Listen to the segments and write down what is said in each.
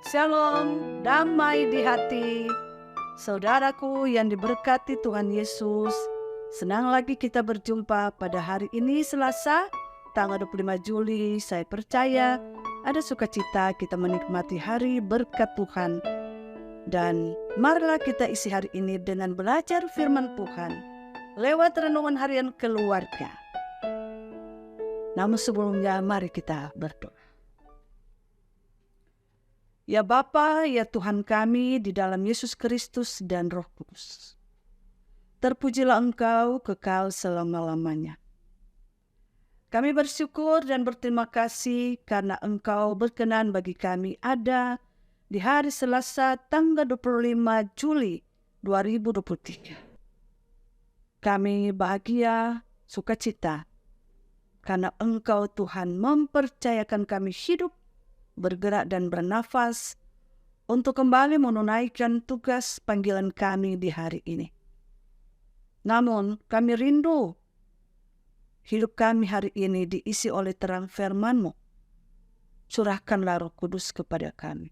Shalom, damai di hati. Saudaraku yang diberkati Tuhan Yesus, senang lagi kita berjumpa pada hari ini Selasa, tanggal 25 Juli. Saya percaya ada sukacita kita menikmati hari berkat Tuhan. Dan marilah kita isi hari ini dengan belajar firman Tuhan lewat renungan harian keluarga. Namun sebelumnya mari kita berdoa. Ya Bapa, ya Tuhan kami di dalam Yesus Kristus dan Roh Kudus. Terpujilah Engkau kekal selama-lamanya. Kami bersyukur dan berterima kasih karena Engkau berkenan bagi kami ada di hari Selasa tanggal 25 Juli 2023. Kami bahagia, sukacita, karena Engkau Tuhan mempercayakan kami hidup, bergerak dan bernafas untuk kembali menunaikan tugas panggilan kami di hari ini. Namun kami rindu hidup kami hari ini diisi oleh terang firman-Mu. Curahkanlah Roh Kudus kepada kami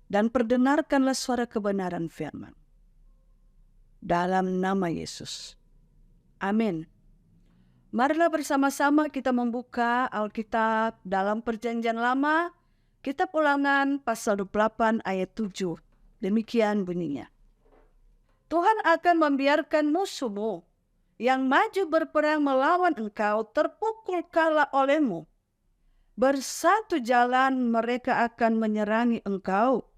dan perdengarkanlah suara kebenaran firman. Dalam nama Yesus. Amin. Marilah bersama-sama kita membuka Alkitab dalam Perjanjian Lama, Kitab Ulangan pasal 28 ayat 7. Demikian bunyinya. Tuhan akan membiarkan musuhmu yang maju berperang melawan engkau terpukul kalah olehmu. Bersatu jalan mereka akan menyerangi engkau,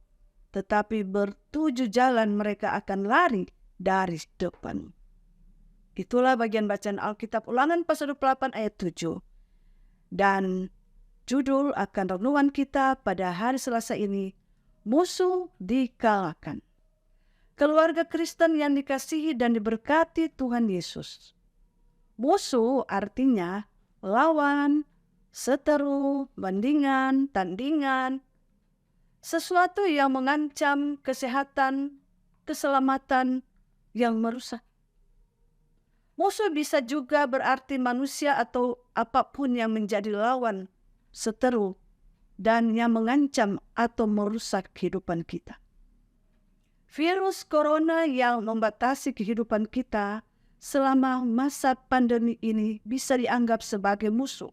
tetapi bertujuh jalan mereka akan lari dari depanmu. Itulah bagian bacaan Alkitab Ulangan pasal 28 ayat 7. Dan judul akan renungan kita pada hari Selasa ini, musuh dikalahkan. Keluarga Kristen yang dikasihi dan diberkati Tuhan Yesus. Musuh artinya lawan, seteru, bandingan, tandingan, sesuatu yang mengancam kesehatan, keselamatan, yang merusak. Musuh bisa juga berarti manusia atau apapun yang menjadi lawan, seteru, dan yang mengancam atau merusak kehidupan kita. Virus corona yang membatasi kehidupan kita selama masa pandemi ini bisa dianggap sebagai musuh.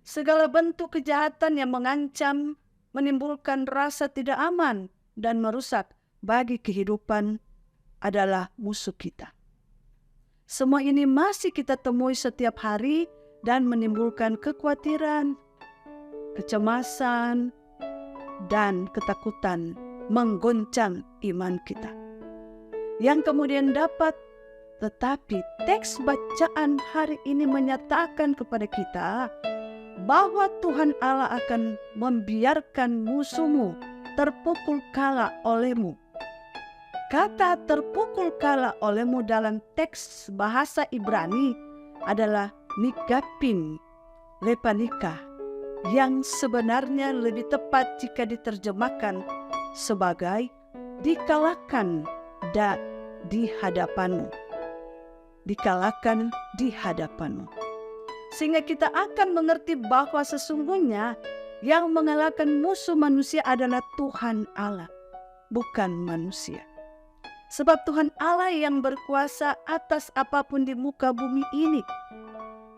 Segala bentuk kejahatan yang mengancam, menimbulkan rasa tidak aman, dan merusak bagi kehidupan adalah musuh kita. Semua ini masih kita temui setiap hari dan menimbulkan kekhawatiran, kecemasan, dan ketakutan menggoncang iman kita. Yang kemudian tetapi teks bacaan hari ini menyatakan kepada kita bahwa Tuhan Allah akan membiarkan musuhmu terpukul kalah olehmu. Kata terpukul kalah olehmu dalam teks bahasa Ibrani adalah nikapin, lepanika, yang sebenarnya lebih tepat jika diterjemahkan sebagai dikalahkan di hadapanmu. Dikalahkan di hadapanmu. Sehingga kita akan mengerti bahwa sesungguhnya yang mengalahkan musuh manusia adalah Tuhan Allah, bukan manusia. Sebab Tuhan Allah yang berkuasa atas apapun di muka bumi ini.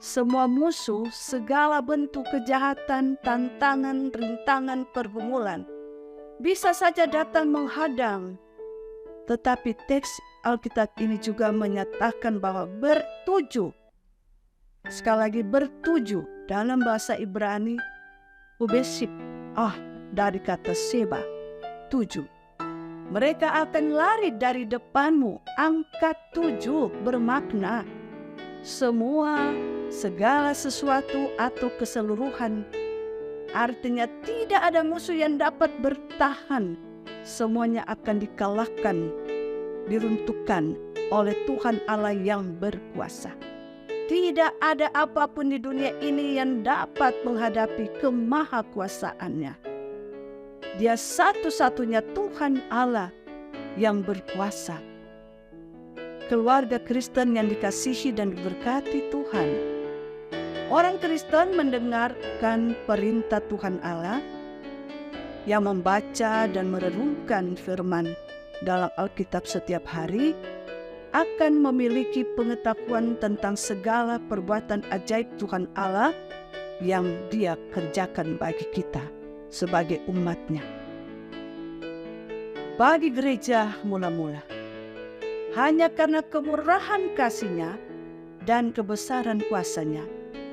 Semua musuh, segala bentuk kejahatan, tantangan, rintangan, pergumulan bisa saja datang menghadang. Tetapi teks Alkitab ini juga menyatakan bahwa bertujuh. Sekali lagi bertujuh dalam bahasa Ibrani, ubesip, dari kata seba, tujuh. Mereka akan lari dari depanmu. Angka 7 bermakna semua, segala sesuatu atau keseluruhan. Artinya tidak ada musuh yang dapat bertahan. Semuanya akan dikalahkan, diruntuhkan oleh Tuhan Allah yang berkuasa. Tidak ada apapun di dunia ini yang dapat menghadapi kemahakuasaannya. Dia satu-satunya Tuhan Allah yang berkuasa. Keluarga Kristen yang dikasihi dan diberkati Tuhan. Orang Kristen mendengarkan perintah Tuhan Allah yang membaca dan merenungkan firman dalam Alkitab setiap hari akan memiliki pengetahuan tentang segala perbuatan ajaib Tuhan Allah yang Dia kerjakan bagi kita sebagai umat-Nya. Bagi gereja mula-mula, hanya karena kemurahan kasih-Nya dan kebesaran kuasa-Nya,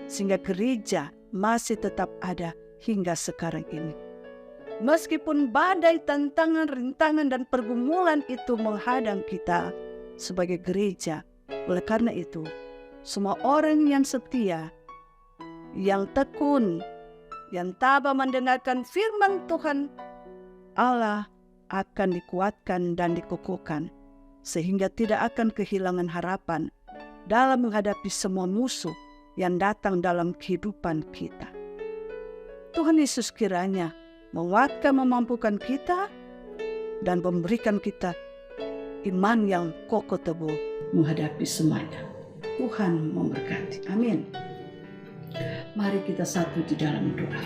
sehingga gereja masih tetap ada hingga sekarang ini. Meskipun badai, tantangan, rintangan, dan pergumulan itu menghadang kita sebagai gereja, oleh karena itu, semua orang yang setia, yang tekun, yang tabah mendengarkan firman Tuhan Allah akan dikuatkan dan dikukuhkan, sehingga tidak akan kehilangan harapan dalam menghadapi semua musuh yang datang dalam kehidupan kita. Tuhan Yesus kiranya menguatkan, memampukan kita, dan memberikan kita iman yang kokoh teguh menghadapi semuanya. Tuhan memberkati. Amin. Mari kita satu di dalam doa.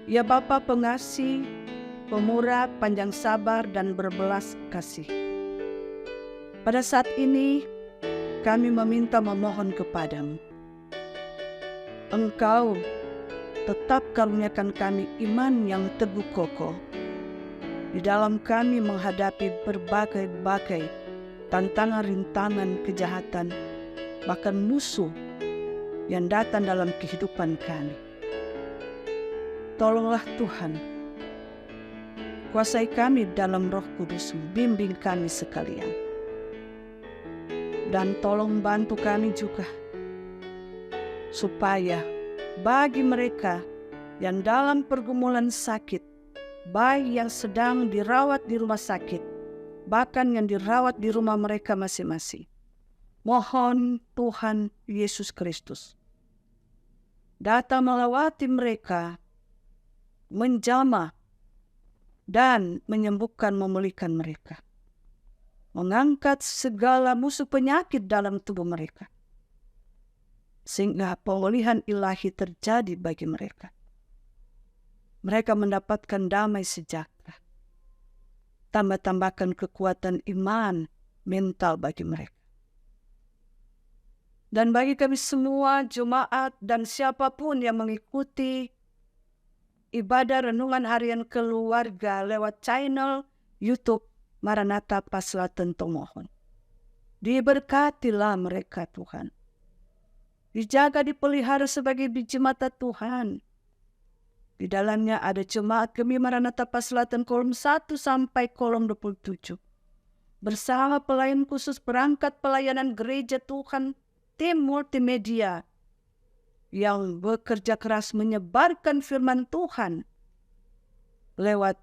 Ya Bapa pengasih, pemurah, panjang sabar, dan berbelas kasih, pada saat ini kami memohon kepadamu. Engkau tetap karuniakan kami iman yang teguh kokoh di dalam kami menghadapi berbagai-bagai tantangan, rintangan, kejahatan, bahkan musuh yang datang dalam kehidupan kami. Tolonglah Tuhan, kuasai kami dalam Roh Kudus, bimbing kami sekalian. Dan tolong bantu kami juga, supaya bagi mereka yang dalam pergumulan sakit, baik yang sedang dirawat di rumah sakit, bahkan yang dirawat di rumah mereka masing-masing, mohon Tuhan Yesus Kristus datang melawati mereka, menjamah dan menyembuhkan, memulihkan mereka, mengangkat segala musuh penyakit dalam tubuh mereka, sehingga pemulihan ilahi terjadi bagi mereka. Mereka mendapatkan damai sejahtera. Tambah-tambahkan kekuatan iman mental bagi mereka. Dan bagi kami semua, jemaat dan siapapun yang mengikuti ibadah renungan harian keluarga lewat channel YouTube Maranatha Paslatan Tomohon, diberkatilah mereka Tuhan. Dijaga, dipelihara sebagai biji mata Tuhan. Di dalamnya ada jemaat kami Maranatha Paslatan kolom 1 sampai kolom 27. Bersama pelayan khusus perangkat pelayanan gereja Tuhan, tim multimedia yang bekerja keras menyebarkan firman Tuhan lewat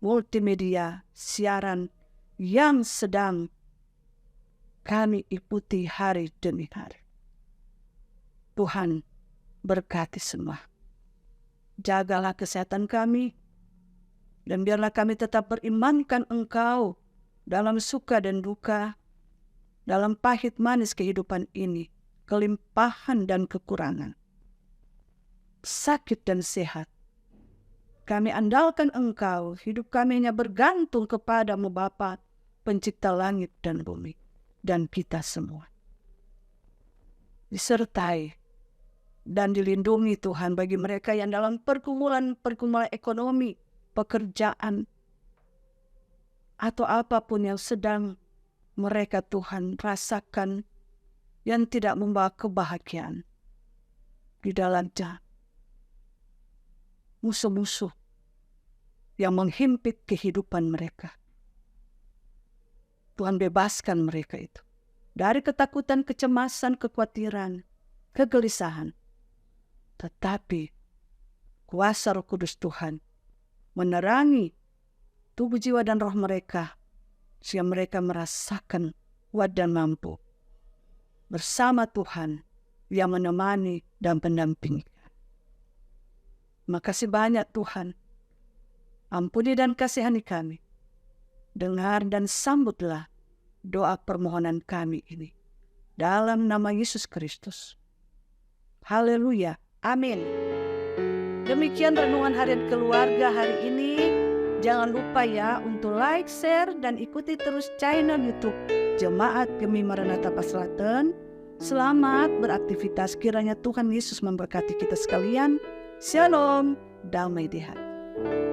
multimedia siaran yang sedang kami ikuti hari demi hari. Tuhan berkati semua. Jagalah kesehatan kami, dan biarlah kami tetap berimankan Engkau dalam suka dan duka, dalam pahit manis kehidupan ini, kelimpahan dan kekurangan, sakit dan sehat. Kami andalkan Engkau, hidup kami hanya bergantung kepadamu Bapa, pencipta langit dan bumi, dan kita semua. Disertai dan dilindungi Tuhan bagi mereka yang dalam pergumulan ekonomi, pekerjaan, atau apapun yang sedang mereka Tuhan rasakan yang tidak membawa kebahagiaan. Di dalamnya musuh-musuh yang menghimpit kehidupan mereka. Tuhan bebaskan mereka itu dari ketakutan, kecemasan, kekhawatiran, kegelisahan. Tetapi kuasa Roh Kudus Tuhan menerangi tubuh, jiwa, dan roh mereka, sehingga mereka merasakan kuat dan mampu bersama Tuhan yang menemani dan mendampingi. Makasih banyak Tuhan. Ampuni dan kasihani kami. Dengar dan sambutlah doa permohonan kami ini. Dalam nama Yesus Kristus. Haleluya. Amin. Demikian renungan harian keluarga hari ini. Jangan lupa ya untuk like, share, dan ikuti terus channel YouTube Jemaat Gemi Maranatha Paslaten. Selamat beraktivitas, kiranya Tuhan Yesus memberkati kita sekalian. Shalom, damai di hati.